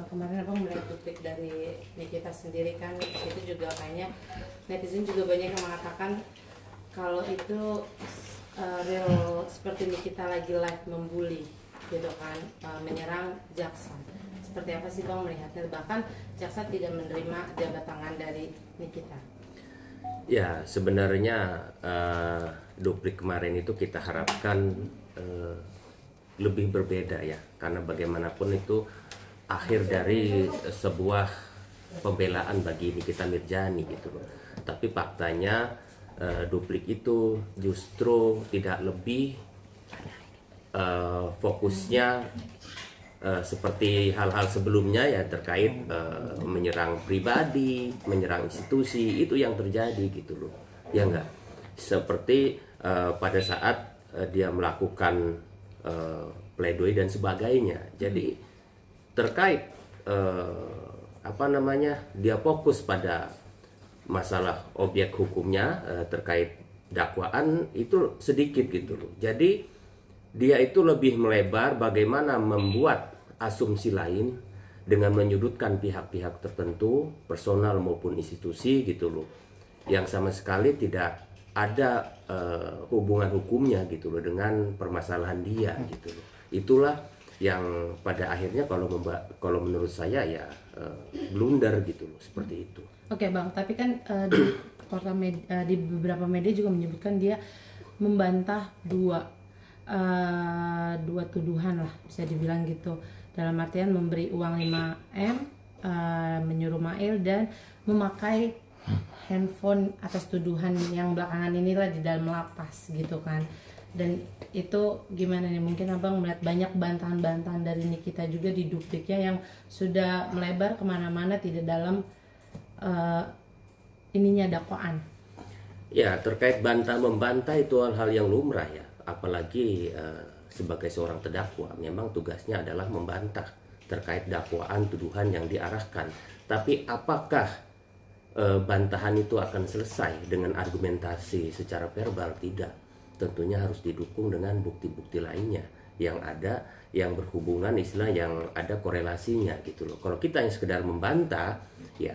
kemarin abang melihat duplik dari Nikita sendiri kan, itu juga kayaknya netizen juga banyak yang mengatakan kalau itu real seperti Nikita lagi live membuli gitu kan, menyerang jaksa. Seperti apa sih bang melihatnya? Bahkan jaksa tidak menerima jabat tangan dari Nikita. Ya sebenarnya duplik kemarin itu kita harapkan lebih berbeda ya, karena bagaimanapun itu akhir dari sebuah pembelaan bagi Nikita Mirzani gitu loh. Tapi faktanya duplik itu justru tidak lebih fokusnya seperti hal-hal sebelumnya ya, terkait menyerang pribadi, menyerang institusi, itu yang terjadi gitu loh. Ya enggak? Seperti pada saat dia melakukan pledoi dan sebagainya. Jadi terkait dia fokus pada masalah objek hukumnya, terkait dakwaan itu sedikit gitu loh. Jadi dia itu lebih melebar bagaimana membuat asumsi lain dengan menyudutkan pihak-pihak tertentu, personal maupun institusi gitu loh, yang sama sekali tidak ada hubungan hukumnya gitu loh dengan permasalahan dia gitu loh. Itulah yang pada akhirnya kalau menurut saya ya blunder gitu loh, seperti itu. Oke bang, tapi kan di beberapa media juga menyebutkan dia membantah dua tuduhan lah, bisa dibilang gitu, dalam artian memberi uang 5M, menyuruh Mail, dan memakai handphone atas tuduhan yang belakangan inilah di dalam lapas gitu kan. Dan itu gimana nih, mungkin abang melihat banyak bantahan-bantahan dari Nikita juga di dupliknya yang sudah melebar kemana-mana, tidak dalam ininya dakwaan. Ya terkait bantah membantah itu hal-hal yang lumrah ya, apalagi sebagai seorang terdakwa memang tugasnya adalah membantah terkait dakwaan tuduhan yang diarahkan. Tapi apakah bantahan itu akan selesai dengan argumentasi secara verbal? Tidak. Tentunya harus didukung dengan bukti-bukti lainnya yang ada, yang berhubungan, istilah yang ada korelasinya gitu loh. Kalau kita yang sekedar membantah ya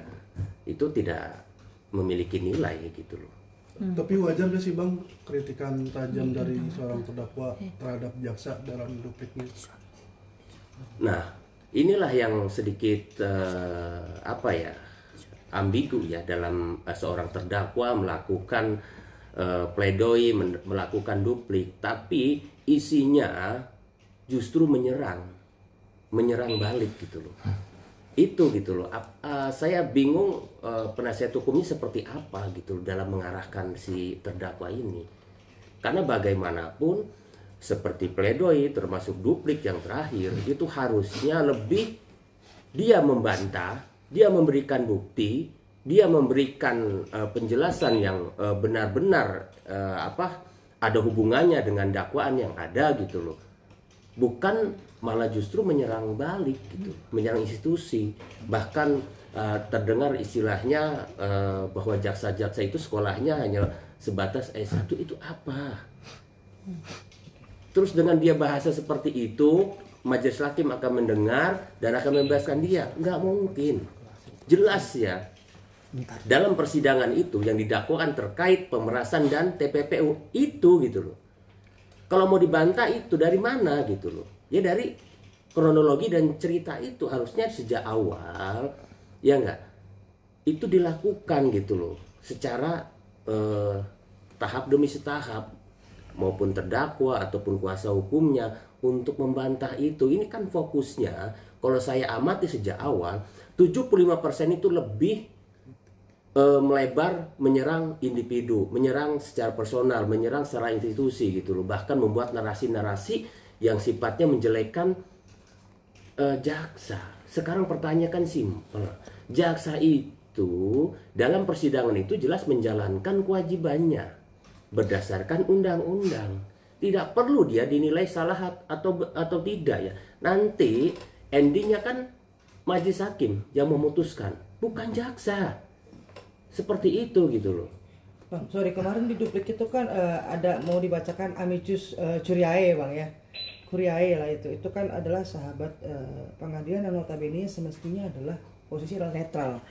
itu tidak memiliki nilai gitu loh. Tapi wajar gak sih bang kritikan tajam dari seorang terdakwa terhadap jaksa dalam dupliknya? Nah inilah yang sedikit ambigu ya, dalam seorang terdakwa melakukan pledoi, melakukan duplik, tapi isinya justru menyerang balik gitu loh. Itu gitu loh. Saya bingung penasihat hukumnya seperti apa gitu loh dalam mengarahkan si terdakwa ini. Karena bagaimanapun seperti pledoi termasuk duplik yang terakhir itu harusnya lebih dia membantah, dia memberikan bukti, dia memberikan penjelasan yang benar-benar ada hubungannya dengan dakwaan yang ada gitu loh. Bukan malah justru menyerang balik gitu, menyerang institusi. Bahkan terdengar istilahnya bahwa jaksa-jaksa itu sekolahnya hanya sebatas S1, itu apa? Terus dengan dia bahasa seperti itu, majelis hakim akan mendengar dan akan membebaskan dia? Nggak mungkin. Jelas ya, dalam persidangan itu yang didakwakan terkait pemerasan dan TPPU itu gitu loh. Kalau mau dibantah itu dari mana gitu loh? Ya dari kronologi dan cerita itu harusnya sejak awal ya enggak itu dilakukan gitu loh, secara tahap demi tahap, maupun terdakwa ataupun kuasa hukumnya untuk membantah itu. Ini kan fokusnya kalau saya amati sejak awal 75% itu lebih melebar menyerang individu, menyerang secara personal, menyerang secara institusi gitu loh. Bahkan membuat narasi-narasi yang sifatnya menjelekkan jaksa. Sekarang pertanyaan simpel. Jaksa itu dalam persidangan itu jelas menjalankan kewajibannya berdasarkan undang-undang. Tidak perlu dia dinilai salah atau tidak ya. Nanti endingnya kan majelis hakim yang memutuskan, bukan jaksa. Seperti itu gitu loh. Bang, sorry, kemarin di duplik itu kan ada mau dibacakan amicus curiae bang ya. curiae lah itu kan adalah sahabat pengadilan yang notabene semestinya adalah posisi adalah netral.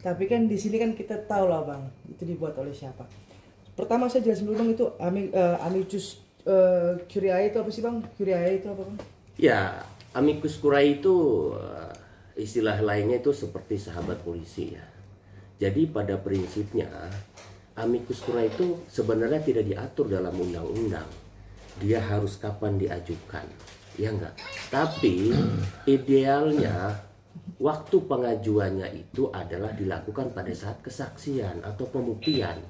Tapi kan di sini kan kita tahu lah bang, itu dibuat oleh siapa. Pertama saya jelasin dulu bang, itu amicus curiae itu apa sih bang? Curiae itu apa bang? Ya, amicus curiae itu istilah lainnya itu seperti sahabat polisi ya. Jadi pada prinsipnya amicus curiae itu sebenarnya tidak diatur dalam undang-undang. Dia harus kapan diajukan, ya enggak? Tapi idealnya waktu pengajuannya itu adalah dilakukan pada saat kesaksian atau pembuktian.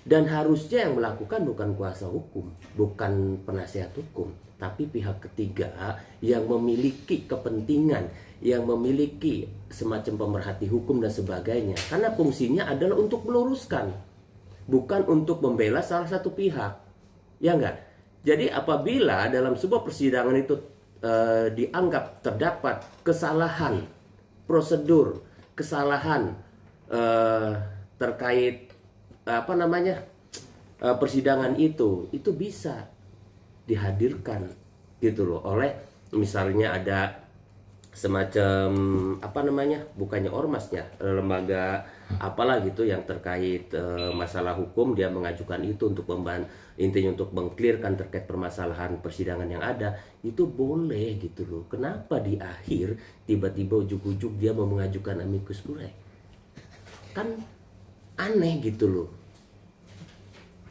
Dan harusnya yang melakukan bukan kuasa hukum, bukan penasihat hukum, tapi pihak ketiga yang memiliki kepentingan, yang memiliki semacam pemerhati hukum dan sebagainya. Karena fungsinya adalah untuk meluruskan, bukan untuk membela salah satu pihak. Ya enggak? Jadi apabila dalam sebuah persidangan itu dianggap terdapat kesalahan prosedur, kesalahan terkait persidangan itu bisa dihadirkan gitu loh oleh misalnya ada semacam bukannya ormasnya, lembaga apalah gitu yang terkait masalah hukum, dia mengajukan itu untuk intinya untuk mengklirkan terkait permasalahan persidangan yang ada, itu boleh gitu loh. Kenapa di akhir tiba-tiba ujuk-ujuk dia mau mengajukan amicus curiae? Kan aneh gitu loh.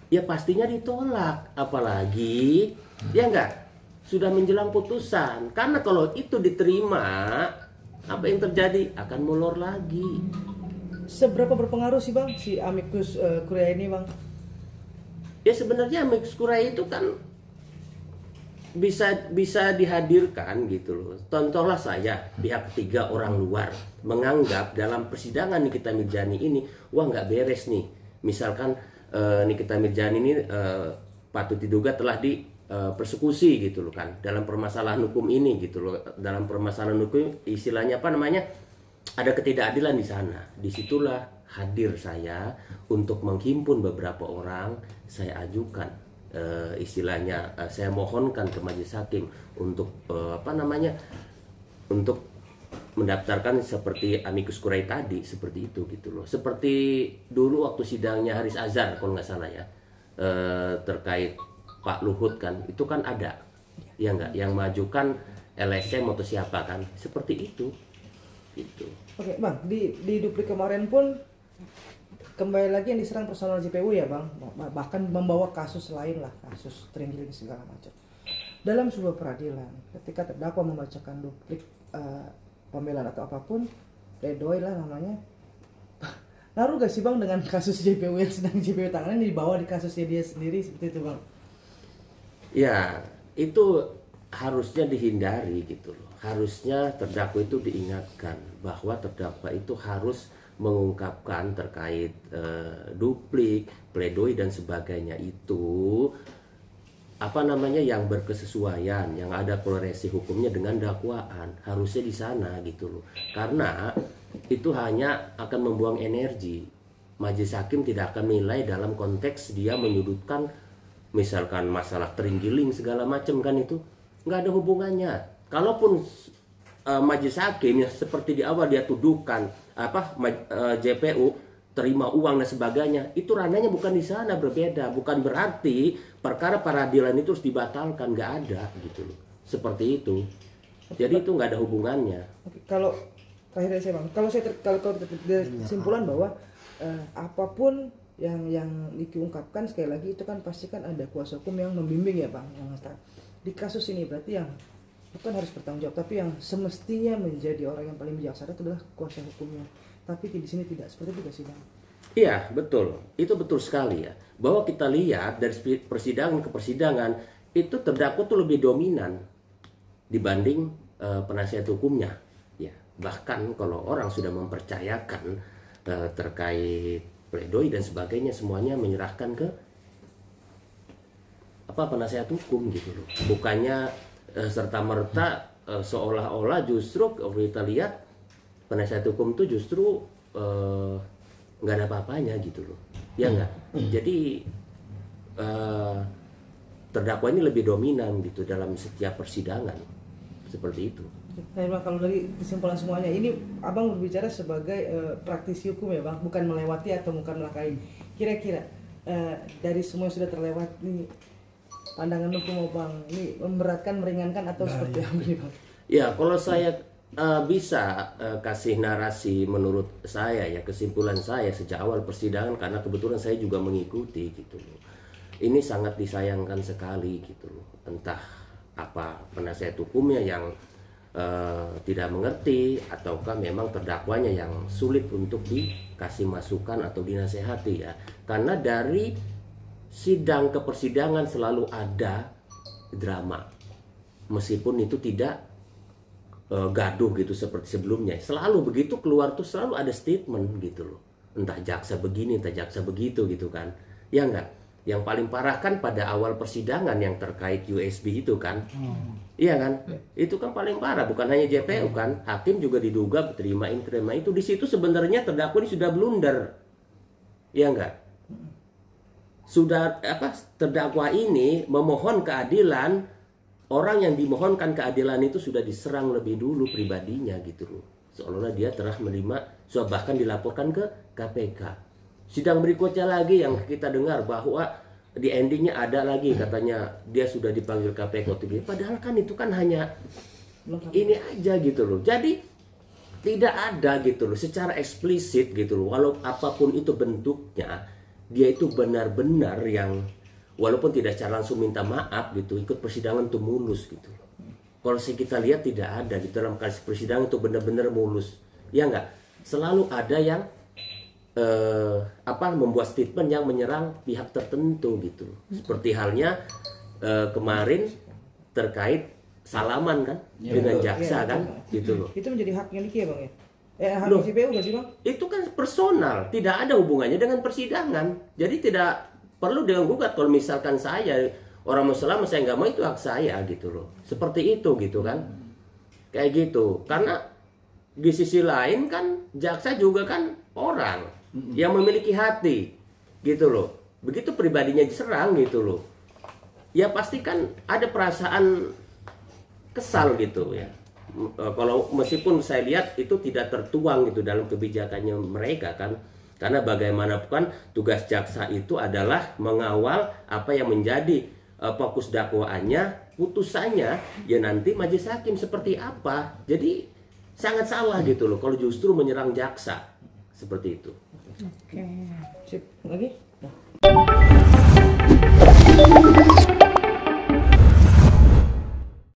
Ya pastinya ditolak, apalagi ya enggak sudah menjelang putusan. Karena kalau itu diterima, apa yang terjadi akan molor lagi. Seberapa berpengaruh sih bang si amicus curiae ini bang? Ya sebenarnya amicus curiae itu kan bisa dihadirkan gitu loh. Contohlah saya, pihak ketiga orang luar menganggap dalam persidangan Nikita Mirzani ini, wah nggak beres nih. Misalkan Nikita Mirzani ini patut diduga telah persekusi gitu loh kan dalam permasalahan hukum ini gitu loh. Dalam permasalahan hukum istilahnya ada ketidakadilan di sana. Disitulah hadir saya untuk menghimpun beberapa orang, saya ajukan istilahnya saya mohonkan ke majelis hakim untuk untuk mendaftarkan seperti amicus curiae tadi, seperti itu gitu loh. Seperti dulu waktu sidangnya Haris Azhar kalau nggak salah ya, terkait Pak Luhut kan, itu kan ada ya nggak yang mengajukan LSM atau siapa kan, seperti itu gitu. Oke bang, di duplik kemarin pun kembali lagi yang diserang personal JPU ya bang, bahkan membawa kasus lain lah, kasus terenggiling segala macam. Dalam sebuah peradilan, ketika terdakwa membacakan duplik pembelaan atau apapun, pledoi lah namanya, ngaruh gak sih bang dengan kasus JPU yang sedang JPU tangannya dibawa di kasusnya dia sendiri seperti itu bang? Ya itu harusnya dihindari gitu loh. Harusnya terdakwa itu diingatkan bahwa terdakwa itu harus mengungkapkan terkait duplik, pledoi dan sebagainya itu yang berkesesuaian, yang ada toleransi hukumnya dengan dakwaan, harusnya di sana gitu loh. Karena itu hanya akan membuang energi. Majelis hakim tidak akan menilai dalam konteks dia menyudutkan misalkan masalah terenggiling segala macam kan, itu nggak ada hubungannya. Kalaupun majelis hakim ya seperti di awal dia tuduhkan JPU terima uang dan sebagainya, itu ranahnya bukan di sana, berbeda. Bukan berarti perkara peradilan itu harus dibatalkan, nggak ada gitu loh. Seperti itu. Jadi itu nggak ada hubungannya. Oke, kalau terakhir saya bang, kalau kesimpulan bahwa apapun yang diungkapkan sekali lagi itu kan pasti kan ada kuasa hukum yang membimbing ya bang, yang di kasus ini berarti yang bukan harus bertanggung jawab, tapi yang semestinya menjadi orang yang paling bijaksana itu adalah kuasa hukumnya. Tapi di sini tidak seperti itu sih bang? Iya betul, itu betul sekali ya. Bahwa kita lihat dari persidangan ke persidangan itu terdakwa tuh lebih dominan dibanding penasihat hukumnya. Ya bahkan kalau orang sudah mempercayakan terkait pledoi dan sebagainya, semuanya menyerahkan ke penasihat hukum gitu loh. Bukannya serta merta seolah-olah justru kalau kita lihat penasihat hukum tuh justru nggak ada apa-apanya gitu loh, ya nggak. Jadi terdakwa ini lebih dominan gitu dalam setiap persidangan, seperti itu. Nah, Bang, kalau dari kesimpulan semuanya ini Abang berbicara sebagai praktisi hukum ya Bang, bukan melewati atau bukan melangkahi. Kira-kira dari semua yang sudah terlewati, pandangan hukum Bang ini memberatkan, meringankan atau seperti apa nih Bang? Ya, kalau saya bisa kasih narasi menurut saya ya, kesimpulan saya sejak awal persidangan, karena kebetulan saya juga mengikuti gitu loh. Ini sangat disayangkan sekali gitu loh. Entah apa penasihat hukumnya yang tidak mengerti, ataukah memang terdakwanya yang sulit untuk dikasih masukan atau dinasehati ya. Karena dari sidang ke persidangan selalu ada drama, meskipun itu tidak gaduh gitu seperti sebelumnya. Selalu begitu keluar tuh selalu ada statement gitu loh, entah jaksa begini, entah jaksa begitu gitu kan, ya enggak. Yang paling parah kan pada awal persidangan yang terkait USB itu kan, iya kan, itu kan paling parah. Bukan hanya JPU kan, hakim juga diduga terima itu. Di situ sebenarnya terdakwa ini sudah blunder, ya enggak. Sudah terdakwa ini memohon keadilan, orang yang dimohonkan keadilan itu sudah diserang lebih dulu pribadinya gitu loh, seolah-olah dia telah menerima suap, bahkan dilaporkan ke KPK. Sidang berikutnya lagi yang kita dengar bahwa di endingnya ada lagi katanya dia sudah dipanggil KPK, padahal kan itu kan hanya ini aja gitu loh. Jadi tidak ada gitu loh secara eksplisit gitu loh, walau apapun itu bentuknya, dia itu benar-benar yang walaupun tidak secara langsung minta maaf gitu, ikut persidangan tuh mulus gitu. Kalau kita lihat tidak ada di dalam kasus persidangan itu benar-benar mulus, ya enggak. Selalu ada yang membuat statement yang menyerang pihak tertentu gitu. Seperti halnya kemarin terkait salaman kan dengan jaksa kan gitu loh. Itu menjadi haknya Niki ya Bang ya? Hak JPU nggak sih Bang? Itu kan personal, tidak ada hubungannya dengan persidangan. Jadi tidak perlu dengan gugat. Kalau misalkan saya orang Muslim, saya nggak mau, itu hak saya gitu loh. Seperti itu gitu kan, kayak gitu. Karena di sisi lain kan jaksa juga kan orang yang memiliki hati gitu loh. Begitu pribadinya diserang gitu loh, ya pasti kan ada perasaan kesal gitu ya. Kalau meskipun saya lihat itu tidak tertuang gitu dalam kebijakannya mereka kan, karena bagaimanapun tugas jaksa itu adalah mengawal apa yang menjadi fokus dakwaannya, putusannya ya nanti majelis hakim seperti apa. Jadi sangat salah gitu loh kalau justru menyerang jaksa seperti itu. Oke. Sip, lagi? Nah.